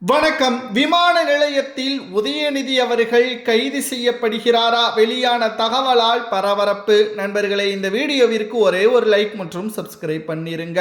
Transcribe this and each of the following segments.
வணக்கம். விமான நிலையத்தில் உதயநிதி அவர்கள் கைது செய்யப்படுகிறாரா? வெளியான தகவலால் பரபரப்பு. நண்பர்களே, இந்த வீடியோவிற்கு ஒரே ஒரு லைக் மற்றும் சப்ஸ்கிரைப் பண்ணிருங்க.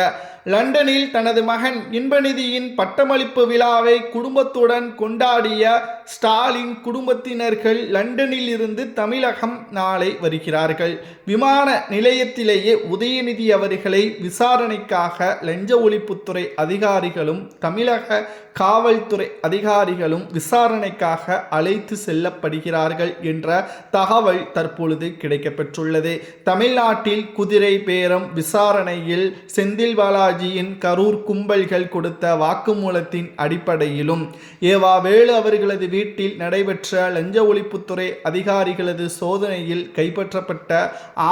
லண்டனில் தனது மகன் இன்பநிதியின் பட்டமளிப்பு விழாவை குடும்பத்துடன் கொண்டாடிய ஸ்டாலின் குடும்பத்தினர்கள் லண்டனில் இருந்து தமிழகம் நாளை வருகிறார்கள். விமான நிலையத்திலேயே உதயநிதி அவர்களை விசாரணைக்காக லஞ்ச ஒழிப்புத்துறை அதிகாரிகளும் தமிழக காவல்துறை அதிகாரிகளும் விசாரணைக்காக அழைத்து செல்லப்படுகிறார்கள் என்ற தகவல் தற்பொழுது கிடைக்கப்பெற்றுள்ளது. தமிழ்நாட்டில் குதிரை பேரம் விசாரணையில் செந்தில் பாலாஜியின் கரூர் கும்பல்கள் கொடுத்த வாக்குமூலத்தின் அடிப்படையிலும் ஏவா வேலு அவர்களது வீட்டில் நடைபெற்ற லஞ்ச ஒழிப்புத்துறை அதிகாரிகளது சோதனையில் கைப்பற்றப்பட்ட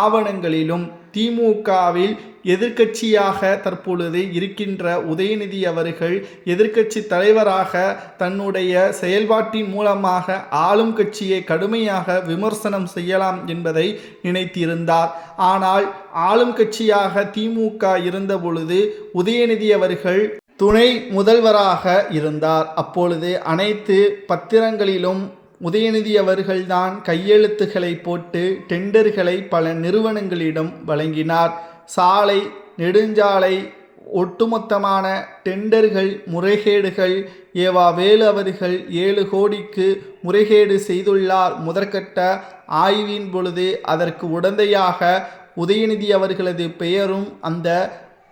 ஆவணங்களிலும் திமுகவில் எதிர்க்கட்சியாக தற்பொழுது இருக்கின்ற உதயநிதி அவர்கள் எதிர்க்கட்சி தலைவராக தன்னுடைய செயல்பாட்டின் மூலமாக ஆளும் கட்சியை கடுமையாக விமர்சனம் செய்யலாம் என்பதை நினைத்திருந்தார். ஆனால் ஆளும் கட்சியாக திமுக இருந்த பொழுது உதயநிதி அவர்கள் துணை முதல்வராக இருந்தார். அப்பொழுது அனைத்து பத்திரங்களிலும் உதயநிதி அவர்கள்தான் கையெழுத்துக்களை போட்டு டெண்டர்களை பல நிறுவனங்களிடம் வழங்கினார். சாலை, நெடுஞ்சாலை, ஒட்டுமொத்தமான டெண்டர்கள் முறைகேடுகள் ஏவா வேலு அவர்கள் 7 கோடிக்கு முறைகேடு செய்துள்ளார். முதற்கட்ட ஆய்வின் பொழுது அதற்கு உடந்தையாக உதயநிதி அவர்களது பெயரும் அந்த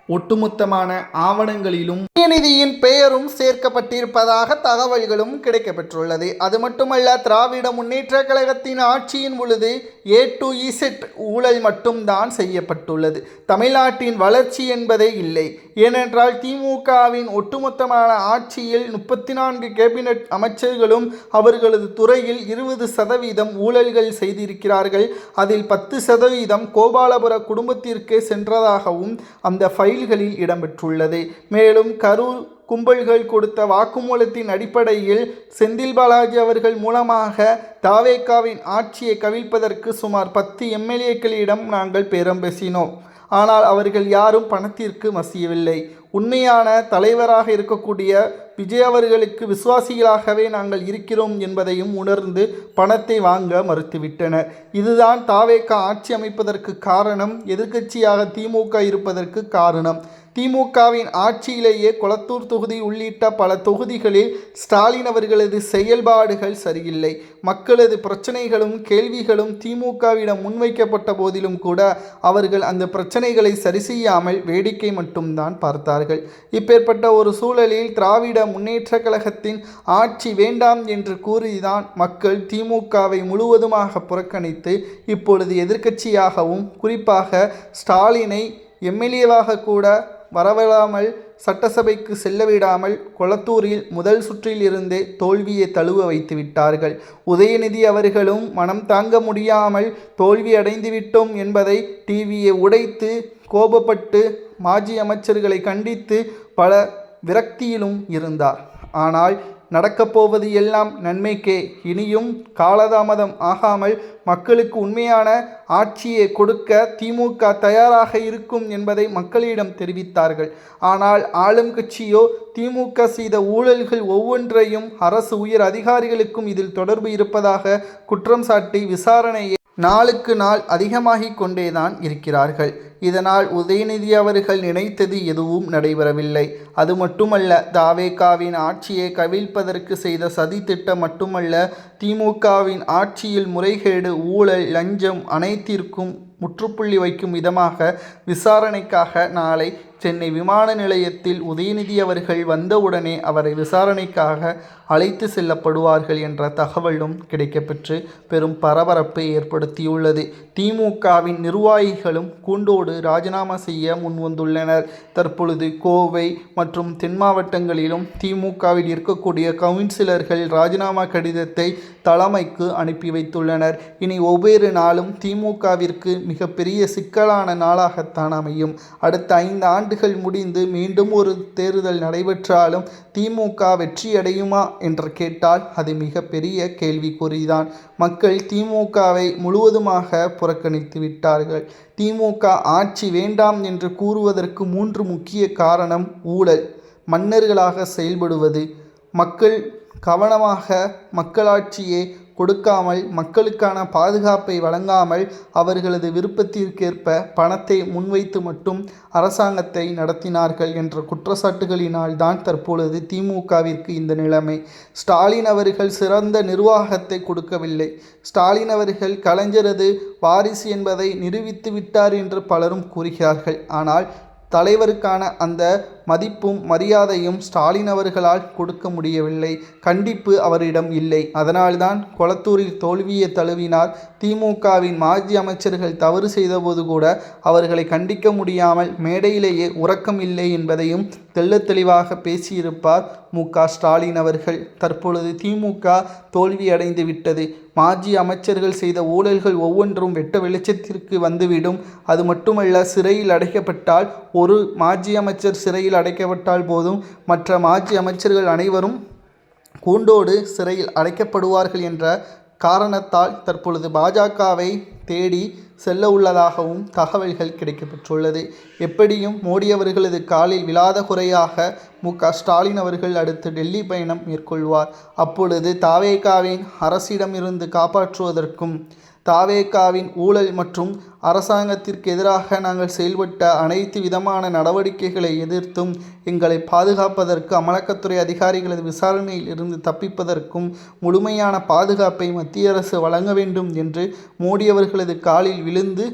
ஒட்டுமொத்தமான ஆவணங்களிலும் உதயநிதியின் பெயரும் சேர்க்கப்பட்டிருப்பதாக தகவல்களும் கிடைக்கப்பெற்றுள்ளது. அது மட்டுமல்ல, திராவிட முன்னேற்ற கழகத்தின் ஆட்சியின் பொழுது A to Z ஊழல் மட்டும்தான் செய்யப்பட்டுள்ளது. தமிழ்நாட்டின் வளர்ச்சி என்பதே இல்லை. ஏனென்றால் திமுகவின் ஒட்டுமொத்தமான ஆட்சியில் 34 கேபினட் அமைச்சர்களும் அவர்களது துறையில் 20% ஊழல்கள் செய்திருக்கிறார்கள். அதில் 10% கோபாலபுர குடும்பத்திற்கு சென்றதாகவும் அந்த ஃபைல்களில் இடம்பெற்றுள்ளது. மேலும் கரூர் கும்பல்கள் கொடுத்த வாக்குமூலத்தின் அடிப்படையில் செந்தில் பாலாஜி அவர்கள் மூலமாக தாவேகாவின் ஆட்சியை கவிழ்ப்பதற்கு சுமார் 10 எம்எல்ஏக்களிடம் நாங்கள் பேரம் பேசினோம். ஆனால் அவர்கள் யாரும் பணத்திற்கு மசியவில்லை. உண்மையான தலைவராக இருக்கக்கூடிய விஜய் அவர்களுக்கு விசுவாசிகளாகவே நாங்கள் இருக்கிறோம் என்பதையும் உணர்ந்து பணத்தை வாங்க மறுத்துவிட்டனர். இதுதான் தாவேகா ஆட்சி அமைப்பதற்கு காரணம், எதிர்க்கட்சியாக திமுக இருப்பதற்கு காரணம். திமுகவின் ஆட்சியிலேயே கொளத்தூர் தொகுதி உள்ளிட்ட பல தொகுதிகளில் ஸ்டாலின் அவர்களது செயல்பாடுகள் சரியில்லை. மக்களது பிரச்சனைகளும் கேள்விகளும் திமுகவிடம் முன்வைக்கப்பட்ட போதிலும் கூட அவர்கள் அந்த பிரச்சனைகளை சரி செய்யாமல் வேடிக்கை மட்டும்தான் பார்த்தார்கள். இப்பேற்பட்ட ஒரு சூழலில் திராவிட முன்னேற்ற கழகத்தின் ஆட்சி வேண்டாம் என்று கூறிதான் மக்கள் திமுகவை முழுவதுமாக புறக்கணித்து இப்பொழுது எதிர்க்கட்சியாகவும் குறிப்பாக ஸ்டாலினை எம்எல்ஏவாக கூட வரவிடாமல் சட்டசபைக்கு செல்லவிடாமல் கொளத்தூரில் முதல் சுற்றில் இருந்தே தோல்வியை தழுவ வைத்து விட்டார்கள். உதயநிதி அவர்களும் மனம் தாங்க முடியாமல் தோல்வி அடைந்துவிட்டோம் என்பதை டிவியை உடைத்து கோபப்பட்டு மாஜி அமைச்சர்களை கண்டித்து பல விரக்தியிலும் இருந்தார். ஆனால் நடக்கப்போவது எல்லாம் நன்மைக்கே. இனியும் காலதாமதம் ஆகாமல் மக்களுக்கு உண்மையான ஆட்சியை கொடுக்க திமுக தயாராக இருக்கும் என்பதை மக்களிடம் தெரிவித்தார்கள். ஆனால் ஆளும் கட்சியோ திமுக செய்த ஊழல்கள் ஒவ்வொன்றையும் அரசு உயர் அதிகாரிகளுக்கும் இதில் தொடர்பு இருப்பதாக குற்றம் சாட்டி விசாரணையை நாளுக்கு நாள் அதிகமாகிக் கொண்டேதான் இருக்கிறார்கள். இதனால் உதயநிதி அவர்கள் நினைத்தது எதுவும் நடைபெறவில்லை. அது மட்டுமல்ல, தாவேகாவின் ஆட்சியை கவிழ்ப்பதற்கு செய்த சதி திட்டம் மட்டுமல்ல, திமுகவின் ஆட்சியில் முறைகேடு, ஊழல், லஞ்சம் அனைத்திற்கும் முற்றுப்புள்ளி வைக்கும் விதமாக விசாரணைக்காக நாளை சென்னை விமான நிலையத்தில் உதயநிதி அவர்கள் வந்தவுடனே அவரை விசாரணைக்காக அழைத்து செல்லப்படுவார்கள் என்ற தகவலும் கிடைக்கப்பெற்று பெரும் பரபரப்பை ஏற்படுத்தியுள்ளது. திமுகவின் நிர்வாகிகளும் கூண்டோடு ராஜினாமா செய்ய முன்வந்துள்ளனர். தற்பொழுது கோவை மற்றும் தென் மாவட்டங்களிலும் திமுகவில் இருக்கக்கூடிய கவுன்சிலர்கள் ராஜினாமா கடிதத்தை தலைமைக்கு அனுப்பி வைத்துள்ளனர். இனி ஒவ்வொரு நாளும் திமுகவிற்கு மிகப்பெரிய சிக்கலான நாளாகத்தான் அமையும். அடுத்த 5 ஆண்டுகள் முடிந்து மீண்டும் ஒரு தேர்தல் நடைபெற்றாலும் திமுக வெற்றியடையுமா என்று கேட்டால் அது மிகப்பெரிய கேள்விக்குறிதான். மக்கள் திமுகவை முழுவதுமாக புறக்கணித்து விட்டார்கள். திமுக ஆட்சி வேண்டாம் என்று கூறுவதற்கு 3 முக்கிய காரணம்: ஊழல், மன்னர்களாக செயல்படுவது, மக்கள் கவனமாக மக்களாட்சியை கொடுக்காமல் மக்களுக்கான பாதுகாப்பை வழங்காமல் அவர்களது விருப்பத்திற்கேற்ப பணத்தை முன்வைத்து மட்டும் அரசாங்கத்தை நடத்தினார்கள் என்ற குற்றச்சாட்டுகளினால் தான் தற்பொழுது திமுகவிற்கு இந்த நிலைமை. ஸ்டாலின் அவர்கள் சிறந்த நிர்வாகத்தை கொடுக்கவில்லை. ஸ்டாலின் அவர்கள் கலைஞரது வாரிசு என்பதை நிரூபித்து விட்டார் என்று பலரும் கூறுகிறார்கள். ஆனால் தலைவருக்கான அந்த மதிப்பும் மரியாதையும் ஸ்டாலின் அவர்களால் கொடுக்க முடியவில்லை. கண்டிப்பு அவரிடம் இல்லை. அதனால்தான் கொளத்தூரில் தோல்வியை தழுவினார். திமுகவின் மாஜி அமைச்சர்கள் தவறு செய்தபோது கூட அவர்களை கண்டிக்க முடியாமல் மேடையிலேயே உறக்கம் இல்லை என்பதையும் தெள்ளத் தெளிவாக பேசியிருப்பார் மு.க.ஸ்டாலின் அவர்கள். தற்பொழுது திமுக தோல்வியடைந்து விட்டது. மாஜி அமைச்சர்கள் செய்த ஊழல்கள் ஒவ்வொன்றும் வெட்ட வெளிச்சத்திற்கு வந்துவிடும். அது மட்டுமல்ல, சிறையில் அடைக்கப்பட்டால் ஒரு மாஜி அமைச்சர் சிறையில் அடைக்கப்பட்டால் போதும், மற்ற மாஜி அமைச்சர்கள் அனைவரும் கூண்டோடு சிறையில் அடைக்கப்படுவார்கள் என்ற காரணத்தால் தற்பொழுது பாஜகவை தேடி செல்ல உள்ளதாகவும் தகவல்கள் கிடைக்கப்பெற்றுள்ளது. எப்படியும் மோடி அவர்களது காலில் விழாத குறையாக மு.க.ஸ்டாலின் அவர்கள் அடுத்து டெல்லி பயணம் மேற்கொள்வார். அப்பொழுது தாவேகாவின் அரசிடமிருந்து காப்பாற்றுவதற்கும் தாவேகாவின் ஊழல் மற்றும் அரசாங்கத்திற்கு எதிராக நாங்கள் செயல்பட்ட அனைத்து விதமான நடவடிக்கைகளை எதிர்த்தும் எங்களை பாதுகாப்பதற்கு அமலாக்கத்துறை அதிகாரிகளது விசாரணையில் இருந்து தப்பிப்பதற்கும் முழுமையான பாதுகாப்பை மத்திய அரசு வழங்க வேண்டும் என்று மோடி அவர்களது காலில் விழுந்து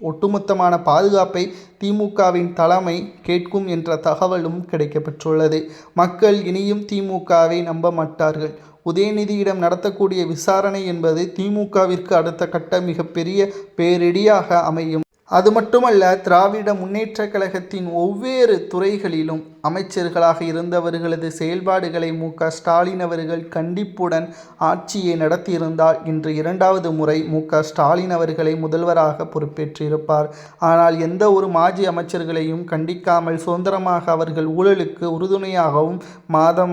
ஒட்டுமொத்தமான பாதுகாப்பை திமுகவின் தலைமை கேட்கும் என்ற தகவலும் கிடைக்கப்பெற்றுள்ளது. மக்கள் இனியும் திமுகவை நம்ப மாட்டார்கள். உதயநிதியிடம் நடத்தக்கூடிய விசாரணை என்பது திமுகவிற்கு அடுத்த கட்ட மிகப்பெரிய பேரிடியாக அமையும். அது மட்டுமல்ல, திராவிட முன்னேற்றக் கழகத்தின் ஒவ்வொரு துறைகளிலும் அமைச்சர்களாக இருந்தவர்களது செயல்பாடுகளை மு.க.ஸ்டாலின் அவர்கள் கண்டிப்புடன் ஆட்சியை நடத்தியிருந்தால் இன்று 2வது முறை மு.க.ஸ்டாலின் அவர்களை முதல்வராக பொறுப்பேற்றிருப்பார். ஆனால் எந்த ஒரு மாஜி அமைச்சர்களையும் கண்டிக்காமல் சுதந்திரமாக அவர்கள் ஊழலுக்கு உறுதுணையாகவும்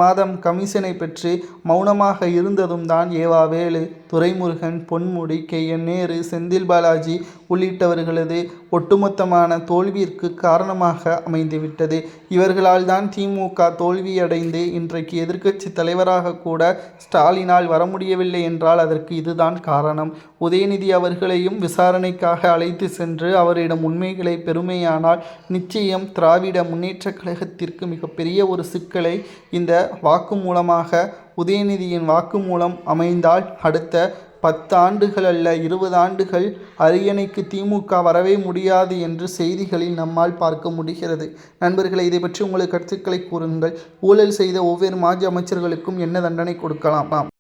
மாதம் கமிஷனை பெற்று மௌனமாக இருந்ததும் தான் ஏவா வேலு, துரைமுருகன், பொன்முடி, கே.என். நேரு, செந்தில் பாலாஜி உள்ளிட்டவர்களது ஒட்டுமொத்தமான தோல்விற்கு காரணமாக அமைந்துவிட்டது. இவர்களால் தான் திமுக தோல்வியடைந்து இன்றைக்கு எதிர்க்கட்சி தலைவராக கூட ஸ்டாலினால் வர முடியவில்லை என்றால் அதற்கு இதுதான் காரணம். உதயநிதி அவர்களையும் விசாரணைக்காக அழைத்து சென்று அவரிடம் உண்மைகளை பெருமையானால் நிச்சயம் திராவிட முன்னேற்றக் கழகத்திற்கு மிகப்பெரிய ஒரு சிக்கலை இந்த வாக்குமூலமாக உதயநிதியின் வாக்குமூலம் அமைந்தால் அடுத்த 10 ஆண்டுகள் அல்ல 20 ஆண்டுகள் அரியணைக்கு திமுக வரவே முடியாது என்று செய்திகளில் நம்மால் பார்க்க முடிகிறது. நண்பர்களை, இதை பற்றி உங்களுக்கு கருத்துக்களை கூறுங்கள். ஊழல் செய்த ஒவ்வொரு மாஜி அமைச்சர்களுக்கும் என்ன தண்டனை கொடுக்கலாம்?